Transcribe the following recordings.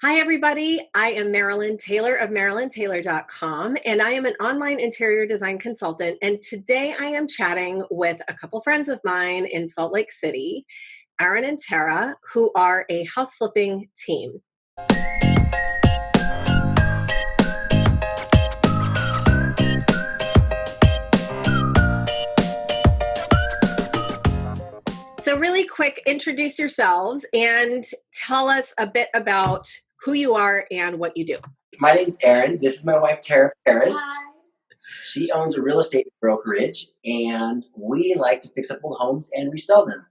Hi, everybody. I am Marilynn Taylor of MarilynTaylor.com, and I am an online interior design consultant. And today I am chatting with a couple friends of mine in Salt Lake City, Aaron and Tara, who are a house flipping team. So really quick, introduce yourselves and tell us a bit about who you are and what you do. My name's Aaron. This is my wife, Tara Paris. Hi. She owns a real estate brokerage, and we like to fix up old homes and resell them.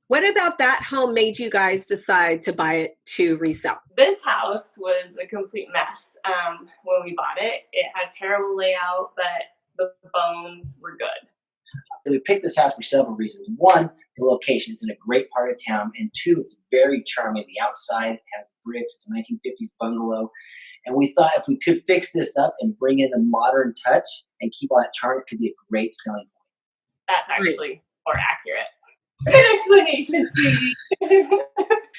What about that home made you guys decide to buy it to resell? This house was a complete mess when we bought it. It had terrible layout, but the bones were good. We picked this house for several reasons. One, the location. It's in a great part of town. And two, it's very charming. The outside has bricks. It's a 1950s bungalow. And we thought if we could fix this up and bring in a modern touch and keep all that charm, it could be a great selling point. That's actually more accurate. Good explanation, sweetie.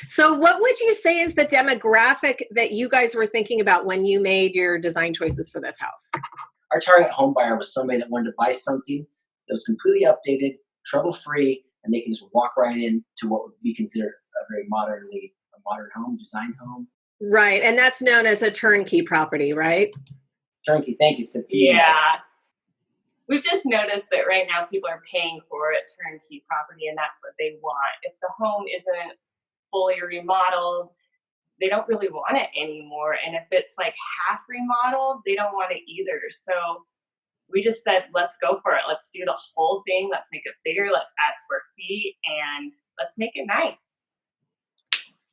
So what would you say is the demographic that you guys were thinking about when you made your design choices for this house? Our target home buyer was somebody that wanted to buy something that was completely updated, trouble-free, and they can just walk right into what would be considered a very modern home, design home. Right, and that's known as a turnkey property, right? Turnkey, thank you, Cynthia. Yeah. We've just noticed that right now people are paying for a turnkey property, and that's what they want. If the home isn't fully remodeled, they don't really want it anymore. And if it's like half remodeled, they don't want it either. So we just said, let's go for it. Let's do the whole thing. Let's make it bigger. Let's add square feet, and let's make it nice.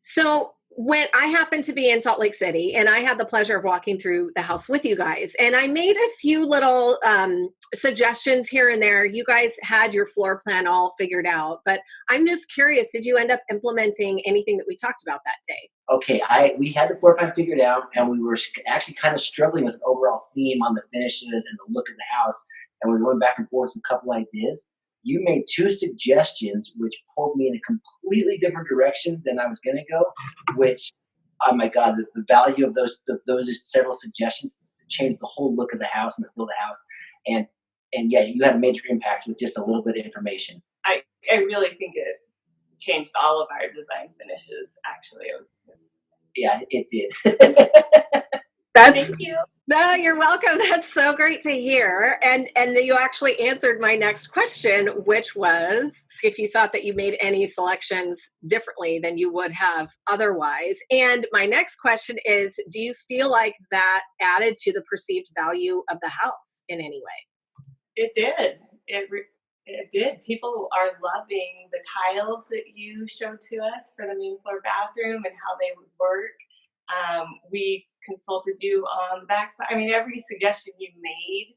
So when I happened to be in Salt Lake City, and I had the pleasure of walking through the house with you guys, and I made a few little suggestions here and there. You guys had your floor plan all figured out, but I'm just curious, did you end up implementing anything that we talked about that day? Okay, we had the floor plan figured out, and we were actually kind of struggling with an overall theme on the finishes and the look of the house, and we were going back and forth with a couple ideas. You made two suggestions which pulled me in a completely different direction than I was going to go, which, oh my God, the value of those several suggestions changed the whole look of the house and the feel of the house. And yeah, you had a major impact with just a little bit of information. I really think it changed all of our design finishes, actually. Yeah, it did. Thank you. No, you're welcome. That's so great to hear. And you actually answered my next question, which was if you thought that you made any selections differently than you would have otherwise. And my next question is, do you feel like that added to the perceived value of the house in any way? It did. It did. People are loving the tiles that you showed to us for the main floor bathroom and how they would work. We consulted you on the backsplash. I mean, every suggestion you made,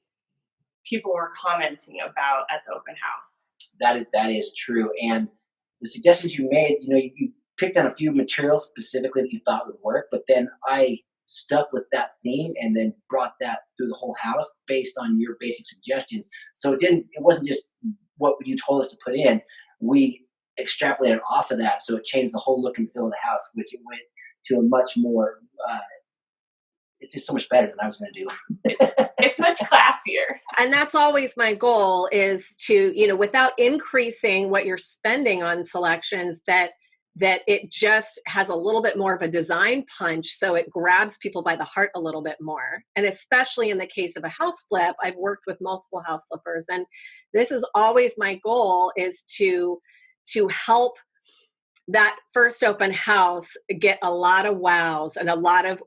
people were commenting about at the open house. That is true. And the suggestions you made, you picked on a few materials specifically that you thought would work, but then I stuck with that theme and then brought that through the whole house based on your basic suggestions. So it wasn't just what you told us to put in. We extrapolated off of that, so it changed the whole look and feel of the house, which it went to a much more it's just so much better than I was going to do. It's much classier. And that's always my goal, is to, without increasing what you're spending on selections, that it just has a little bit more of a design punch, so it grabs people by the heart a little bit more. And especially in the case of a house flip, I've worked with multiple house flippers, and this is always my goal, is to help that first open house get a lot of wows, and a lot of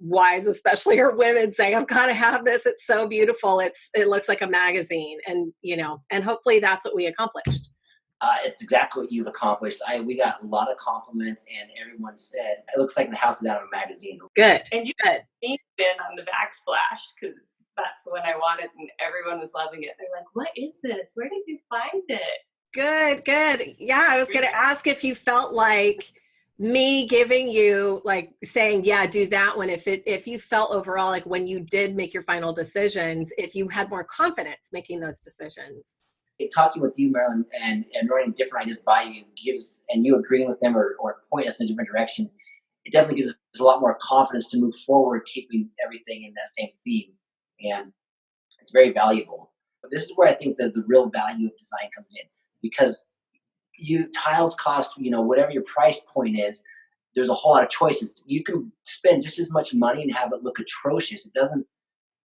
wives, especially, or women, saying, I've got to have this. It's so beautiful. It looks like a magazine. And, and hopefully that's what we accomplished. It's exactly what you've accomplished. We got a lot of compliments, and everyone said, it looks like the house is out of a magazine. Good. And you Good. been on the backsplash, because that's the one I wanted, and everyone was loving it. They're like, what is this? Where did you find it? Good. Yeah, I was going to ask if you felt like me giving you, like, saying, yeah, do that one, if you felt overall, like, when you did make your final decisions, if you had more confidence making those decisions. Talking with you, Marilynn, and running different ideas by you gives, and you agreeing with them or point us in a different direction, it definitely gives us a lot more confidence to move forward, keeping everything in that same theme. And it's very valuable. But this is where I think that the real value of design comes in, because tiles cost, whatever your price point is, there's a whole lot of choices. You can spend just as much money and have it look atrocious. It doesn't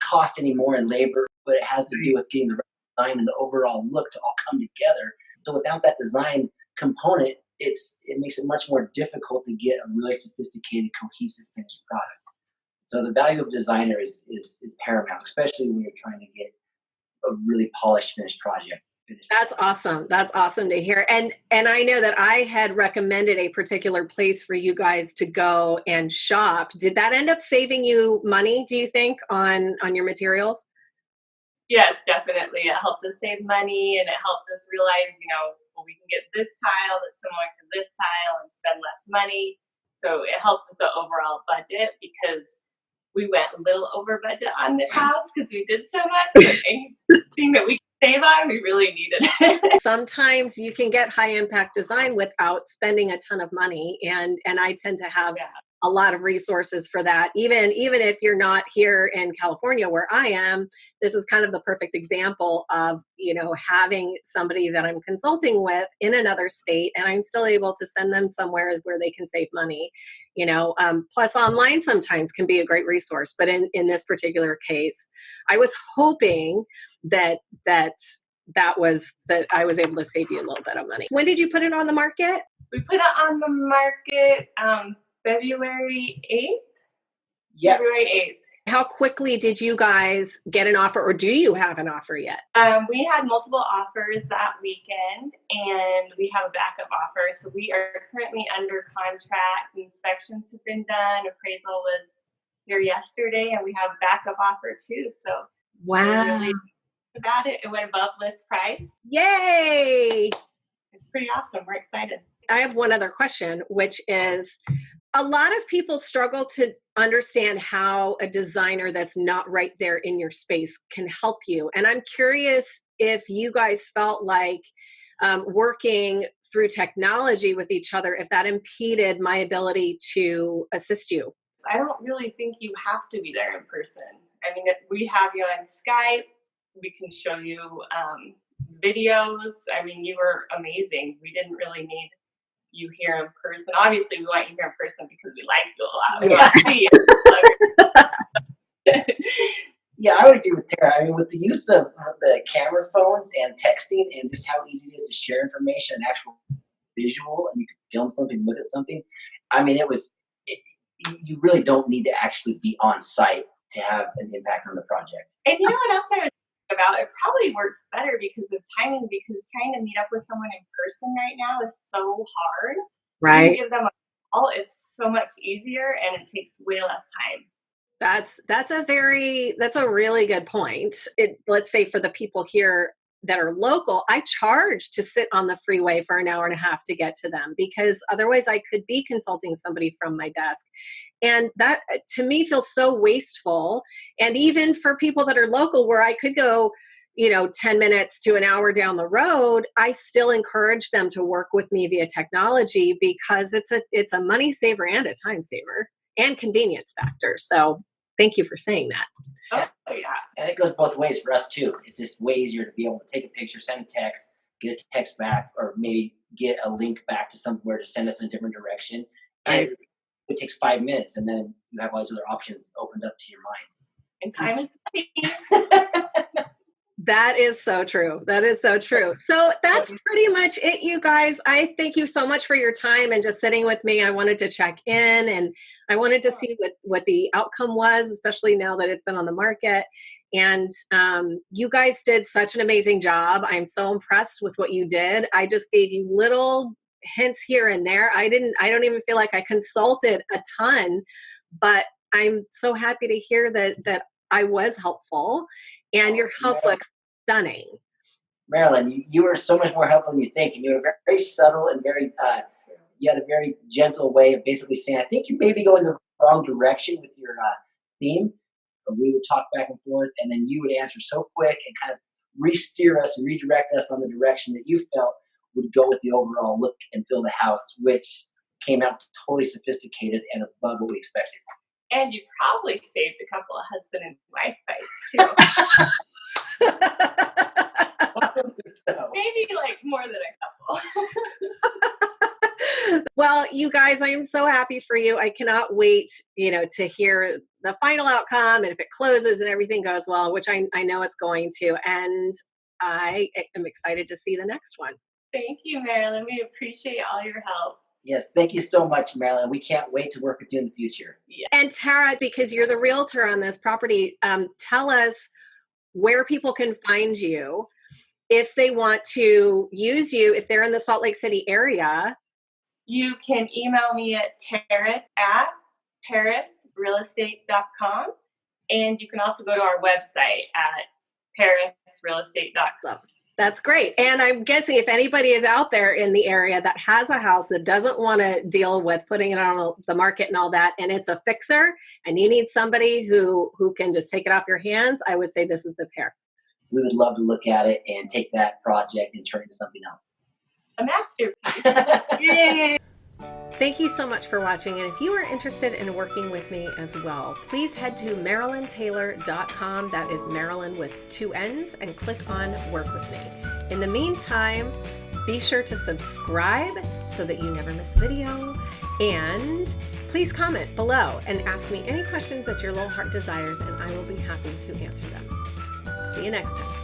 cost any more in labor, but it has to do with getting the right design and the overall look to all come together. So without that design component, it makes it much more difficult to get a really sophisticated, cohesive finished product. So the value of a designer is paramount, especially when you're trying to get a really polished finished project. That's awesome. That's awesome to hear. And I know that I had recommended a particular place for you guys to go and shop. Did that end up saving you money, do you think, on your materials? Yes, definitely. It helped us save money, and it helped us realize, well, we can get this tile that's similar to this tile and spend less money. So it helped with the overall budget, because we went a little over budget on this house because we did so much. So anything that we could save on, we really needed it. Sometimes you can get high impact design without spending a ton of money. And I tend to have a lot of resources for that. Even if you're not here in California where I am, this is kind of the perfect example of, having somebody that I'm consulting with in another state, and I'm still able to send them somewhere where they can save money. Plus online sometimes can be a great resource. But in this particular case, I was hoping that I was able to save you a little bit of money. When did you put it on the market? We put it on the market February 8th. Yeah. February 8th. How quickly did you guys get an offer, or do you have an offer yet? We had multiple offers that weekend, and we have a backup offer. So we are currently under contract. Inspections have been done. Appraisal was here yesterday, and we have a backup offer too. So wow, we're really about it. It went above list price. Yay! It's pretty awesome. We're excited. I have one other question, which is, a lot of people struggle to understand how a designer that's not right there in your space can help you. And I'm curious if you guys felt like working through technology with each other, if that impeded my ability to assist you. I don't really think you have to be there in person. I mean, if we have you on Skype, we can show you videos. I mean, you were amazing. We didn't really need you here in person. Obviously, we want you here in person because we like you a lot. We want to see you. Yeah, I would agree with Tara. I mean, with the use of the camera phones and texting, and just how easy it is to share information and actual visual, and you can film something, look at something. I mean, you really don't need to actually be on site to have an impact on the project. And you know what else I was about? It probably works better because of timing, because trying to meet up with someone in person right now is so hard. Right. You give them a call, it's so much easier, and it takes way less time. That's a really good point. Let's say for the people here that are local, I charge to sit on the freeway for an hour and a half to get to them, because otherwise I could be consulting somebody from my desk. And that to me feels so wasteful. And even for people that are local, where I could go, 10 minutes to an hour down the road, I still encourage them to work with me via technology, because it's a money saver and a time saver and convenience factor. So thank you for saying that. Oh, yeah. And it goes both ways for us too. It's just way easier to be able to take a picture, send a text, get a text back, or maybe get a link back to somewhere to send us in a different direction. And it takes 5 minutes, and then you have all these other options opened up to your mind. And time is money. That is so true. That is so true. So that's pretty much it, you guys. I thank you so much for your time and just sitting with me. I wanted to check in, and I wanted to see what the outcome was, especially now that it's been on the market. And you guys did such an amazing job. I'm so impressed with what you did. I just gave you little hints here and there. I don't even feel like I consulted a ton, but I'm so happy to hear that I was helpful. And your house looks stunning. Marilynn, you were so much more helpful than you think. And you were very, very subtle and very, you had a very gentle way of basically saying, I think you may be going the wrong direction with your theme. But we would talk back and forth, and then you would answer so quick and kind of re-steer us and redirect us on the direction that you felt would go with the overall look and feel the house, which came out totally sophisticated and above what we expected. And you probably saved a couple of husband and wife fights too. Maybe like more than a couple. Well, you guys, I am so happy for you. I cannot wait, to hear the final outcome and if it closes and everything goes well, which I know it's going to. And I am excited to see the next one. Thank you, Marilynn. We appreciate all your help. Yes, thank you so much, Marilynn. We can't wait to work with you in the future. Yeah. And Tara, because you're the realtor on this property, tell us where people can find you if they want to use you, if they're in the Salt Lake City area. You can email me at tarot@parisrealestate.com. And you can also go to our website at parisrealestate.com. That's great. And I'm guessing if anybody is out there in the area that has a house that doesn't want to deal with putting it on the market and all that, and it's a fixer, and you need somebody who can just take it off your hands, I would say this is the pair. We would love to look at it and take that project and turn it into something else. A masterpiece. Yay! Thank you so much for watching. And if you are interested in working with me as well, please head to MarilynTaylor.com. That is Marilynn with 2 N's, and click on Work With Me. In the meantime, be sure to subscribe so that you never miss a video. And please comment below and ask me any questions that your little heart desires, and I will be happy to answer them. See you next time.